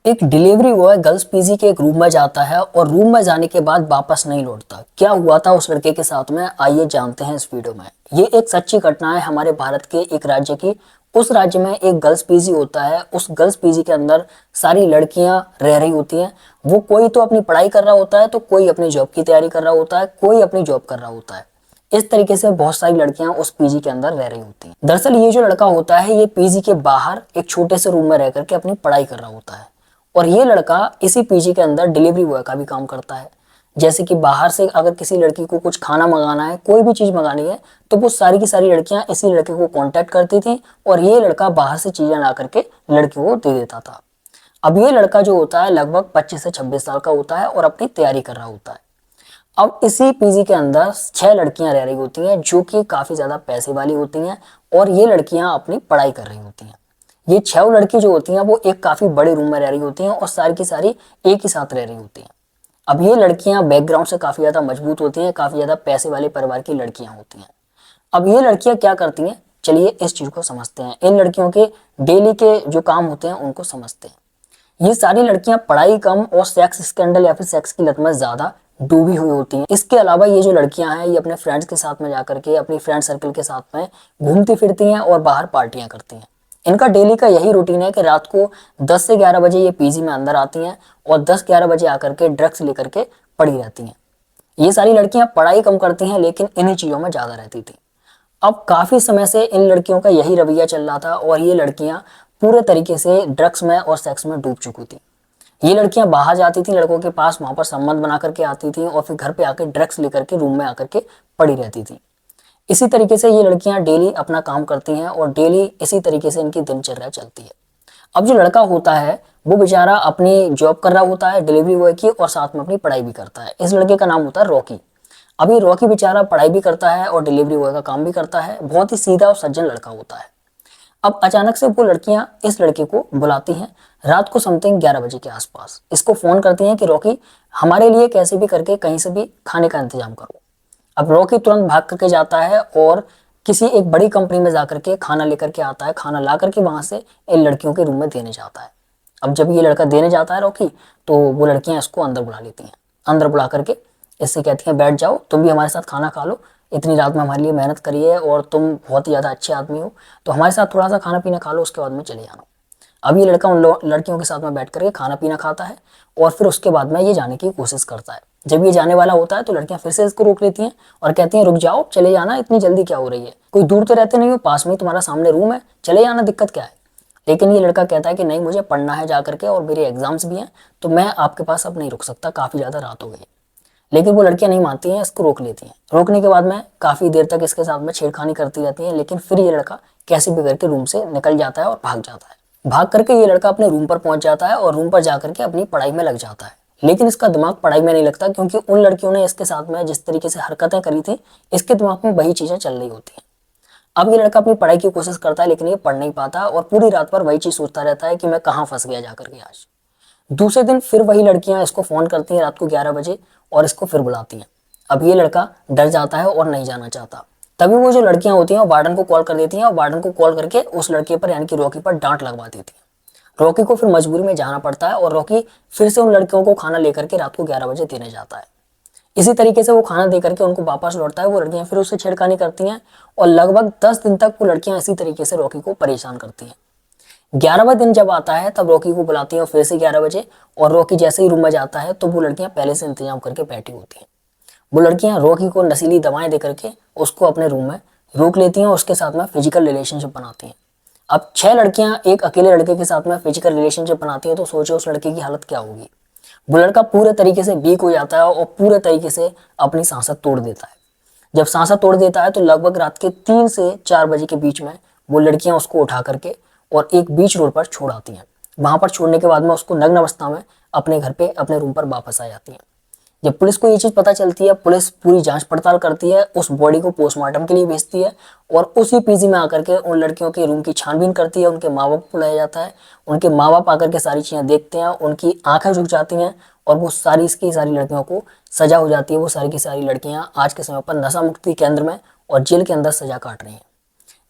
एक delivery boy girls PG के एक रूम में जाता है और रूम में जाने के बाद वापस नहीं लौटता। क्या हुआ था उस लड़के के साथ में, आइए जानते हैं इस वीडियो में। ये एक सच्ची घटना है हमारे भारत के एक राज्य की। उस राज्य में एक गर्ल्स पीजी होता है। उस गर्ल्स पीजी के अंदर सारी लड़कियां रह रही होती हैं। वो कोई तो अपनी पढ़ाई कर रहा होता है, तो कोई अपनी जॉब की तैयारी कर रहा होता है, कोई अपनी जॉब कर रहा होता है। इस तरीके से बहुत सारी लड़कियां उस पीजी के अंदर रह रही होती हैं। दरअसल ये जो लड़का होता है, ये पीजी के बाहर एक छोटे से रूम में रह करके अपनी पढ़ाई कर रहा होता है। और ये लड़का इसी पीजी के अंदर डिलीवरी बॉय का भी काम करता है। जैसे कि बाहर से अगर किसी लड़की को कुछ खाना मंगाना है, कोई भी चीज मंगानी है, तो वो सारी की सारी लड़कियां इसी लड़के को कांटेक्ट करती थी और ये लड़का बाहर से चीजें ला करके लड़की को दे देता था। अब ये लड़का जो होता है लगभग 25 से 26 साल का होता है और अपनी तैयारी कर रहा होता है। अब इसी पीजी के अंदर 6 लड़कियां रह रही होती हैं जो कि काफी ज्यादा पैसे वाली होती हैं और ये लड़कियां अपनी पढ़ाई कर रही होती हैं। ये 6 लड़की जो होती हैं वो एक काफी बड़े रूम में रह रही होती हैं और सारी की सारी एक ही साथ रह रही होती हैं। अब ये लड़कियां बैकग्राउंड से काफी ज्यादा मजबूत होती हैं, काफी ज्यादा पैसे वाले परिवार की लड़कियां होती हैं। अब ये लड़कियां क्या करती हैं, चलिए इस चीज को समझते हैं। इन लड़कियों के डेली के जो काम होते हैं उनको समझते हैं। ये सारी लड़कियां पढ़ाई कम और सेक्स स्कैंडल या फिर सेक्स की लत में ज्यादा डूबी हुई होती हैं। इसके अलावा ये जो लड़कियां हैं, ये अपने फ्रेंड्स के साथ में जाकर के अपनी फ्रेंड सर्कल के साथ में घूमती फिरती हैं और बाहर पार्टियां करती हैं। इनका डेली का यही रूटीन है कि रात को 10 से 11 बजे ये पीजी में अंदर आती हैं और 10-11 बजे आकर के ड्रग्स लेकर के पड़ी रहती हैं। ये सारी लड़कियां पढ़ाई कम करती हैं लेकिन इन्हीं चीजों में ज्यादा रहती थी। अब काफी समय से इन लड़कियों का यही रवैया चल रहा था और ये लड़कियां पूरे तरीके से ड्रग्स में और सेक्स में डूब चुकी थी। ये लड़कियां बाहर जाती थी लड़कों के पास, वहां पर संबंध बना करके आती थी और फिर घर पे आकर ड्रग्स लेकर के रूम में आकर के पड़ी रहती थी। इसी तरीके से ये लड़कियां डेली अपना काम करती हैं और डेली इसी तरीके से इनकी दिनचर्या चलती है। अब जो लड़का होता है वो बेचारा अपनी जॉब कर रहा होता है डिलीवरी बॉय की और साथ में अपनी पढ़ाई भी करता है। इस लड़के का नाम होता है रॉकी। अभी रॉकी बेचारा पढ़ाई भी करता है और डिलीवरी बॉय का काम भी करता है। बहुत ही सीधा और सज्जन लड़का होता है। अब अचानक से वो लड़कियां इस लड़के को बुलाती हैं रात को समथिंग 11 बजे के आसपास। इसको फोन करती हैं कि रॉकी, हमारे लिए कैसे भी करके कहीं से भी खाने का इंतजाम करो। अब रॉकी तुरंत भाग करके जाता है और किसी एक बड़ी कंपनी में जाकर के खाना लेकर के आता है। खाना ला करके वहां से इन लड़कियों के रूम में देने जाता है। अब जब ये लड़का देने जाता है रॉकी, तो वो लड़कियां इसको अंदर बुला लेती हैं। अंदर बुला करके इससे कहती हैं बैठ जाओ, तुम भी हमारे साथ खाना खा लो। इतनी रात में हमारे लिए मेहनत करी है और तुम बहुत ही ज्यादा अच्छे आदमी हो, तो हमारे साथ थोड़ा सा खाना पीना खा लो, उसके बाद में चले जाना। अब ये लड़का उन लड़कियों के साथ में बैठ करके खाना पीना खाता है और फिर उसके बाद में ये जाने की कोशिश करता है। जब ये जाने वाला होता है तो लड़कियां फिर से इसको रोक लेती हैं और कहती हैं रुक जाओ, चले जाना, इतनी जल्दी क्या हो रही है, कोई दूर तो रहते नहीं हो, पास में ही तुम्हारा सामने रूम है, चले जाना, दिक्कत क्या है। लेकिन ये लड़का कहता है कि नहीं, मुझे पढ़ना है जाकर के और मेरे एग्जाम्स भी हैं, तो मैं आपके पास अब नहीं रुक सकता, काफी ज्यादा रात हो गई। लेकिन वो लड़कियां नहीं मानती हैं, इसको रोक लेती हैं। रोकने के बाद में काफी देर तक इसके साथ में छेड़खानी करती रहती है, लेकिन फिर ये लड़का कैसे भी करके रूम से निकल जाता है और भाग जाता है। भाग करके ये लड़का अपने रूम पर पहुंच जाता है और रूम पर जाकर के अपनी पढ़ाई में लग जाता है। लेकिन इसका दिमाग पढ़ाई में नहीं लगता, क्योंकि उन लड़कियों ने इसके साथ में जिस तरीके से हरकतें करी थी, इसके दिमाग में वही चीजें चल रही होती हैं। अब ये लड़का अपनी पढ़ाई की कोशिश करता है लेकिन ये पढ़ नहीं पाता और पूरी रात भर वही चीज सोचता रहता है कि मैं कहाँ फंस गया जाकर के आज। दूसरे दिन फिर वही लड़कियां इसको फोन करती हैं रात को 11 बजे और इसको फिर बुलाती हैं। अब ये लड़का डर जाता है और नहीं जाना चाहता। तभी वो जो लड़कियां होती हैं वार्डन को कॉल कर देती हैं और वार्डन को कॉल करके उस लड़के पर यानी कि रॉकी पर डांट लगवा देती है। रॉकी को फिर मजबूरी में जाना पड़ता है और रॉकी फिर से उन लड़कियों को खाना लेकर के रात को 11 बजे देने जाता है। इसी तरीके से वो खाना दे करके उनको वापस लौटता है। वो लड़कियां फिर उससे छेड़खानी करती हैं और लगभग 10 दिन तक वो लड़कियां इसी तरीके से रॉकी को परेशान करती हैं। 11वां दिन जब आता है तब रॉकी को बुलाती है फिर से 11 बजे और रॉकी जैसे ही रूम में जाता है तो वो लड़कियां पहले से इंतजाम करके बैठी होती हैं। वो लड़कियां रॉकी को नशीली दवाएं दे करके उसको अपने रूम में रोक लेती हैं और उसके साथ में फिजिकल रिलेशनशिप बनाती हैं। अब 6 लड़कियां एक अकेले लड़के के साथ में फिजिकल रिलेशनशिप बनाती हैं, तो सोचो उस लड़के की हालत क्या होगी। वो लड़का पूरे तरीके से वीक हो जाता है और पूरे तरीके से अपनी सांसें तोड़ देता है। जब सांसें तोड़ देता है तो लगभग रात के 3 से 4 बजे के बीच में वो लड़कियां उसको उठा करके और एक बीच रोड पर छोड़ आती हैं। वहां पर छोड़ने के बाद में उसको नग्न अवस्था में अपने घर पे अपने रूम पर वापस आ जाती हैं। जब पुलिस को ये चीज पता चलती है, पुलिस पूरी जांच पड़ताल करती है, उस बॉडी को पोस्टमार्टम के लिए भेजती है और उसी पीजी में आकर के उन लड़कियों के रूम की छानबीन करती है। उनके माँ बाप को बुलाया जाता है। उनके माँ बाप आकर के सारी चीजें देखते हैं, उनकी आंखें झुक जाती हैं और वो सारी की सारी लड़कियों को सजा हो जाती है। वो सारी की सारी लड़कियां आज के समय पर नशा मुक्ति केंद्र में और जेल के अंदर सजा काट रही हैं।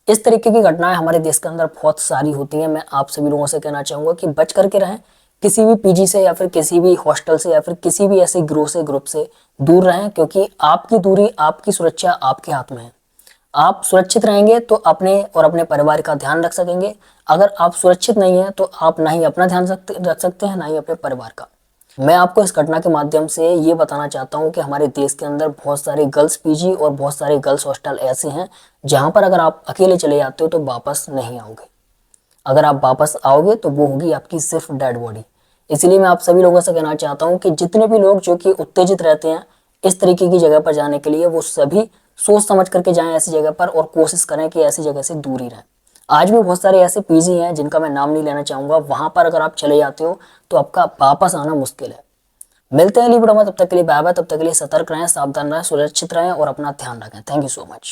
इस तरीके की घटनाएं हमारे देश के अंदर बहुत सारी होती हैं। मैं आप सभी लोगों से कहना चाहूंगा कि बच करके रहें, किसी भी पीजी से या फिर किसी भी हॉस्टल से या फिर किसी भी ऐसे ग्रुप से दूर रहें, क्योंकि आपकी दूरी, आपकी सुरक्षा आपके हाथ में है। आप सुरक्षित रहेंगे तो अपने और अपने परिवार का ध्यान रख सकेंगे। अगर आप सुरक्षित नहीं हैं तो आप ना ही अपना ध्यान रख सकते हैं, ना ही अपने परिवार का। मैं आपको इस घटना के माध्यम से ये बताना चाहता हूँ कि हमारे देश के अंदर बहुत सारे गर्ल्स पीजी और बहुत सारे गर्ल्स हॉस्टल ऐसे हैं जहाँ पर अगर आप अकेले चले जाते हो तो वापस नहीं आओगे। अगर आप वापस आओगे तो वो होगी आपकी सिर्फ डेड बॉडी। इसलिए मैं आप सभी लोगों से कहना चाहता हूँ कि जितने भी लोग जो कि उत्तेजित रहते हैं इस तरीके की जगह पर जाने के लिए, वो सभी सोच समझ करके जाएं ऐसी जगह पर और कोशिश करें कि ऐसी जगह से दूर ही रहें। आज भी बहुत सारे ऐसे पीजी हैं जिनका मैं नाम नहीं लेना चाहूंगा, वहां पर अगर आप चले जाते हो तो आपका वापस आना मुश्किल है। मिलते हैं अगली वीडियो में, तब तक के लिए बाय बाय। तब तक के लिए सतर्क रहें, सावधान रहें, सुरक्षित रहें और अपना ध्यान रखें। Thank you so much.